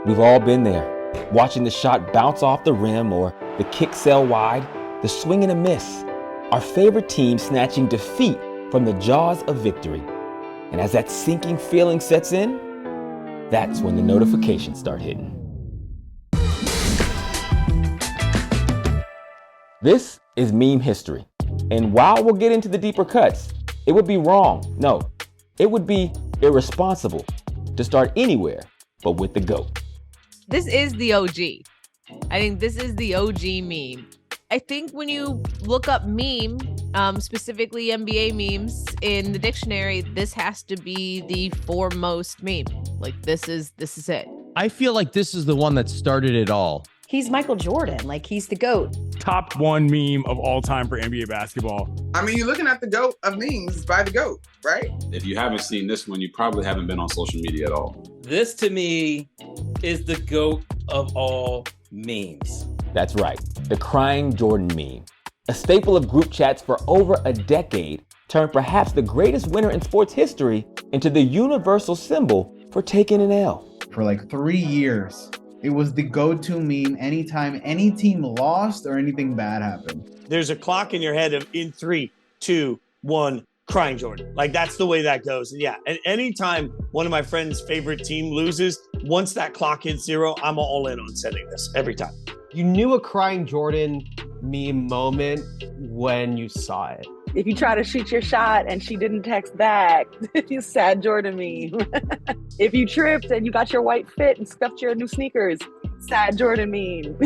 We've all been there, watching the shot bounce off the rim or the kick sail wide, the swing and a miss. Our favorite team snatching defeat from the jaws of victory. And as that sinking feeling sets in, that's when the notifications start hitting. This is meme history. And while we'll get into the deeper cuts, it would be wrong, no, it would be irresponsible to start anywhere but with the GOAT. This is the OG. I think this is the OG meme. I think when you look up meme, specifically NBA memes in the dictionary, this has to be the foremost meme. Like this is it. I feel like this is the one that started it all. He's Michael Jordan, like he's the GOAT. Top one meme of all time for NBA basketball. I mean, you're looking at the GOAT of memes by the GOAT, right? If you haven't seen this one, you probably haven't been on social media at all. This to me is the GOAT of all memes. That's right, the crying Jordan meme. A staple of group chats for over a decade, turned perhaps the greatest winner in sports history into the universal symbol for taking an L. For like 3 years, it was the go-to meme anytime any team lost or anything bad happened. There's a clock in your head of in 3, 2, 1, crying Jordan. Like that's the way that goes. And yeah, and anytime one of my friends' favorite team loses, once that clock hits 0, I'm all in on sending this every time. You knew a crying Jordan meme moment when you saw it. If you try to shoot your shot and she didn't text back, you sad Jordan meme. If you tripped and you got your white fit and scuffed your new sneakers, sad Jordan meme.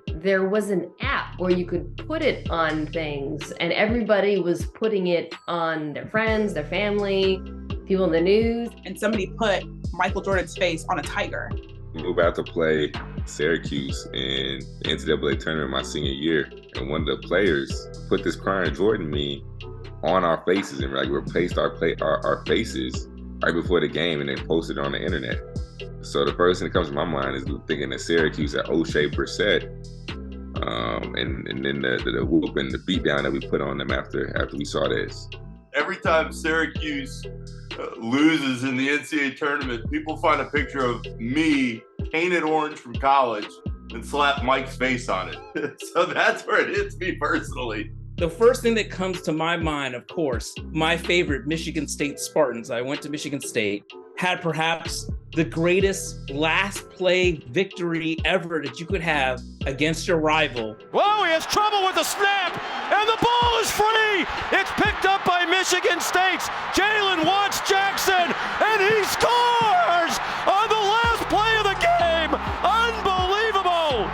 There was an app where you could put it on things and everybody was putting it on their friends, their family, people in the news. And somebody put Michael Jordan's face on a tiger. We were about to play Syracuse in the NCAA tournament my senior year, and one of the players put this crying Jordan meme on our faces and like replaced our faces right before the game and then posted it on the internet. So the first thing that comes to my mind is thinking of Syracuse at O'Shea Brissett, and then the whoop and the beatdown that we put on them after we saw this. Every time Syracuse loses in the NCAA tournament, people find a picture of me painted orange from college and slap Mike's face on it. So that's where it hits me personally. The first thing that comes to my mind, of course, my favorite Michigan State Spartans. I went to Michigan State, had perhaps the greatest last play victory ever that you could have against your rival. Whoa, he has trouble with the snap, and the ball is free. It's picked up by Michigan State's Jalen Watts-Jackson, and he scores on the last play of the game. Unbelievable.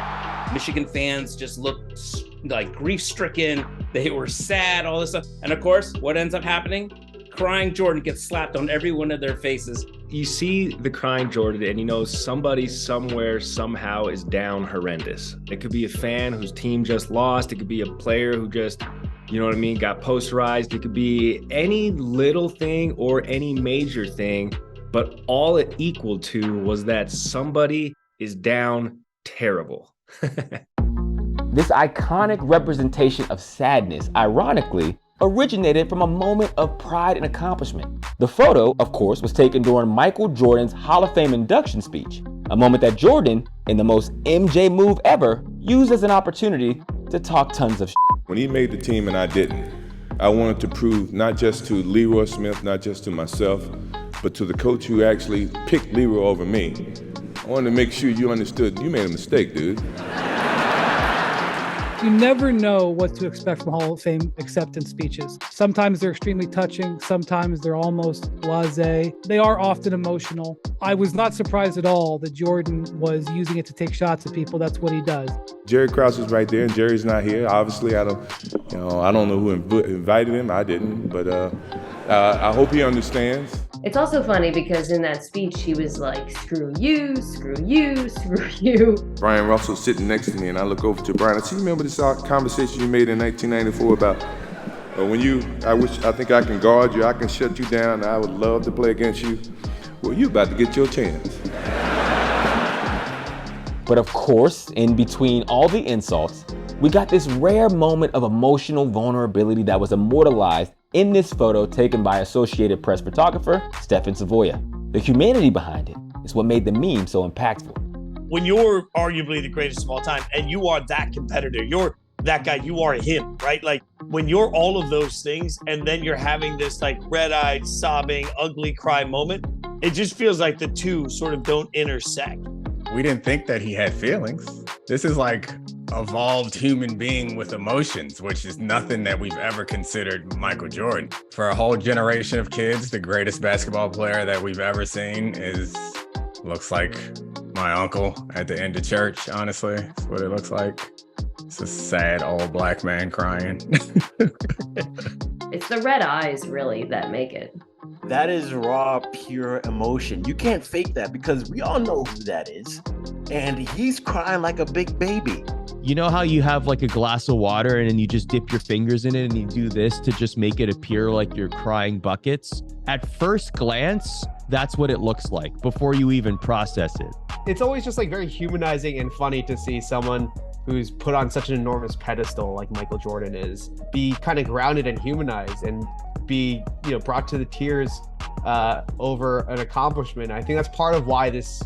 Michigan fans just looked like grief-stricken. They were sad, all this stuff. And of course, what ends up happening? Crying Jordan gets slapped on every one of their faces. You see the crying Jordan and you know somebody somewhere somehow is down horrendous. It could be a fan whose team just lost. It could be a player who just, you know what I mean, got posterized. It could be any little thing or any major thing, but all it equaled to was that somebody is down terrible. This iconic representation of sadness, ironically, originated from a moment of pride and accomplishment. The photo, of course, was taken during Michael Jordan's Hall of Fame induction speech, a moment that Jordan, in the most MJ move ever, used as an opportunity to talk tons of shit. When he made the team and I didn't, I wanted to prove not just to Leroy Smith, not just to myself, but to the coach who actually picked Leroy over me. I wanted to make sure you understood you made a mistake, dude. You never know what to expect from Hall of Fame acceptance speeches. Sometimes they're extremely touching. Sometimes they're almost blasé. They are often emotional. I was not surprised at all that Jordan was using it to take shots at people. That's what he does. Jerry Krause is right there, and Jerry's not here. Obviously, I don't know who invited him. I didn't, but I hope he understands. It's also funny because in that speech, he was like, screw you, screw you, screw you. Brian Russell's sitting next to me, and I look over to Brian. I say, you remember this conversation you made in 1994 about I think I can guard you, I can shut you down, I would love to play against you. Well, you about to get your chance. But of course, in between all the insults, we got this rare moment of emotional vulnerability that was immortalized in this photo taken by Associated Press photographer Stefan Savoya. The humanity behind it is what made the meme so impactful. when you're arguably the greatest of all time and you are that competitor, you're that guy, you are him, right? Like when you're all of those things and then you're having this like red-eyed, sobbing, ugly cry moment, it just feels like the two sort of don't intersect. We didn't think that he had feelings. This is like evolved human being with emotions, which is nothing that we've ever considered Michael Jordan. For a whole generation of kids, the greatest basketball player that we've ever seen looks like my uncle at the end of church, honestly. That's what it looks like. It's a sad old black man crying. It's the red eyes, really, that make it. That is raw, pure emotion. You can't fake that because we all know who that is. And he's crying like a big baby. You know how you have like a glass of water and then you just dip your fingers in it and you do this to just make it appear like you're crying buckets? At first glance, that's what it looks like before you even process it. It's always just like very humanizing and funny to see someone who's put on such an enormous pedestal like Michael Jordan is be kind of grounded and humanized and be, brought to the tears over an accomplishment. I think that's part of why this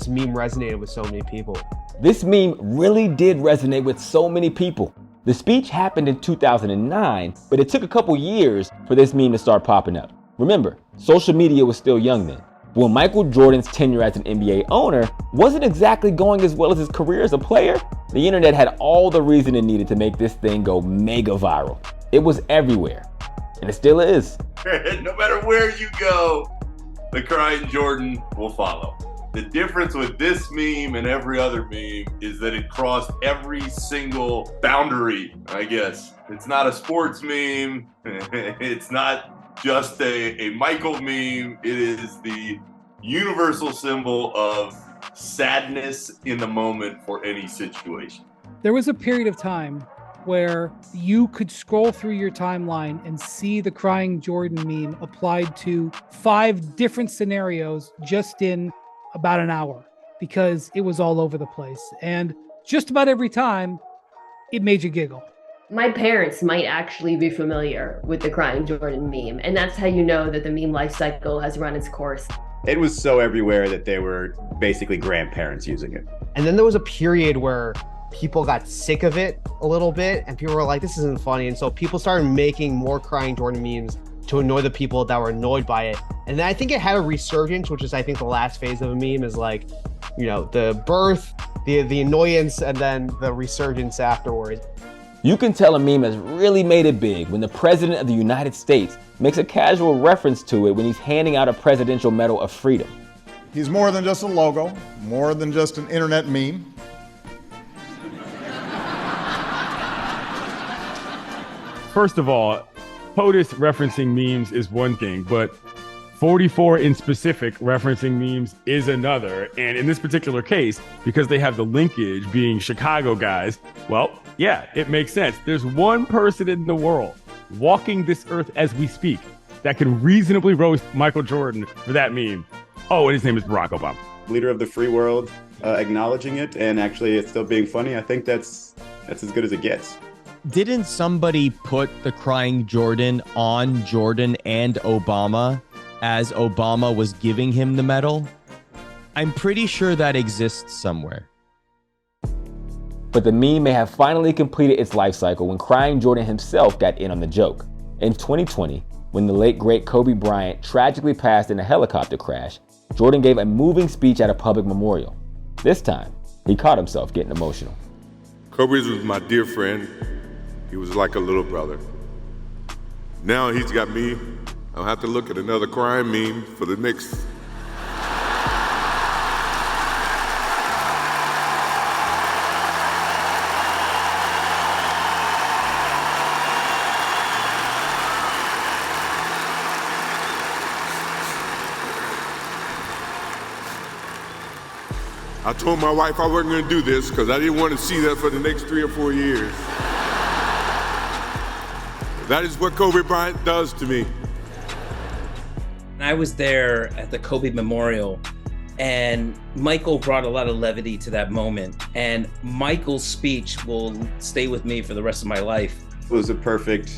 meme resonated with so many people. This meme really did resonate with so many people. The speech happened in 2009, but it took a couple years for this meme to start popping up. Remember, social media was still young then. When Michael Jordan's tenure as an NBA owner wasn't exactly going as well as his career as a player, the internet had all the reason it needed to make this thing go mega viral. It was everywhere, and it still is. No matter where you go, the crying Jordan will follow. The difference with this meme and every other meme is that it crossed every single boundary, I guess. It's not a sports meme. It's not just a Michael meme. It is the universal symbol of sadness in the moment for any situation. There was a period of time where you could scroll through your timeline and see the crying Jordan meme applied to 5 different scenarios just in about an hour because it was all over the place. And just about every time, it made you giggle. My parents might actually be familiar with the crying Jordan meme, and that's how you know that the meme life cycle has run its course. It was so everywhere that they were basically grandparents using it. And then there was a period where people got sick of it a little bit, and people were like, this isn't funny. And so people started making more crying Jordan memes to annoy the people that were annoyed by it. And then I think it had a resurgence, which is, I think, the last phase of a meme is like, the birth, the annoyance, and then the resurgence afterwards. You can tell a meme has really made it big when the President of the United States makes a casual reference to it when he's handing out a Presidential Medal of Freedom. He's more than just a logo, more than just an internet meme. First of all, POTUS referencing memes is one thing, but 44 in specific referencing memes is another. And in this particular case, because they have the linkage being Chicago guys, well, yeah, it makes sense. There's one person in the world walking this earth as we speak that can reasonably roast Michael Jordan for that meme. Oh, and his name is Barack Obama. Leader of the free world, acknowledging it, and actually it's still being funny. I think that's as good as it gets. Didn't somebody put the crying Jordan on Jordan and Obama as Obama was giving him the medal? I'm pretty sure that exists somewhere. But the meme may have finally completed its life cycle when crying Jordan himself got in on the joke. In 2020, when the late great Kobe Bryant tragically passed in a helicopter crash, Jordan gave a moving speech at a public memorial. This time, he caught himself getting emotional. Kobe was my dear friend. He was like a little brother. Now he's got me. I'll have to look at another crime meme for the next. I told my wife I wasn't going to do this because I didn't want to see that for the next 3 or 4 years. That is what Kobe Bryant does to me. I was there at the Kobe Memorial, and Michael brought a lot of levity to that moment. And Michael's speech will stay with me for the rest of my life. It was a perfect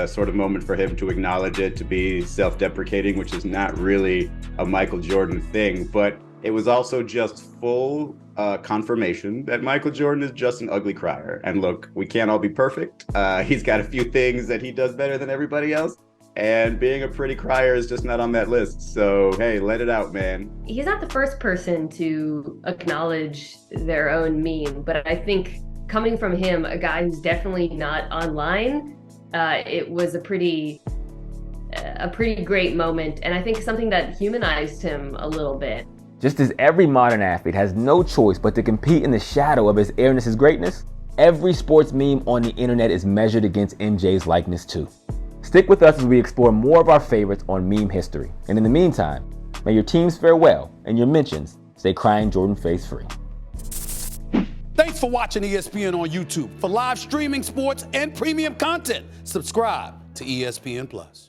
sort of moment for him to acknowledge it, to be self-deprecating, which is not really a Michael Jordan thing, but it was also just full confirmation that Michael Jordan is just an ugly crier. And look, we can't all be perfect. He's got a few things that he does better than everybody else. And being a pretty crier is just not on that list. So, hey, let it out, man. He's not the first person to acknowledge their own meme, but I think coming from him, a guy who's definitely not online, it was a pretty great moment. And I think something that humanized him a little bit. Just as every modern athlete has no choice but to compete in the shadow of his airness' greatness, every sports meme on the internet is measured against MJ's likeness too. Stick with us as we explore more of our favorites on meme history. And in the meantime, may your teams fare well and your mentions stay crying Jordan face free. Thanks for watching ESPN on YouTube. For live streaming, sports, and premium content, subscribe to ESPN+.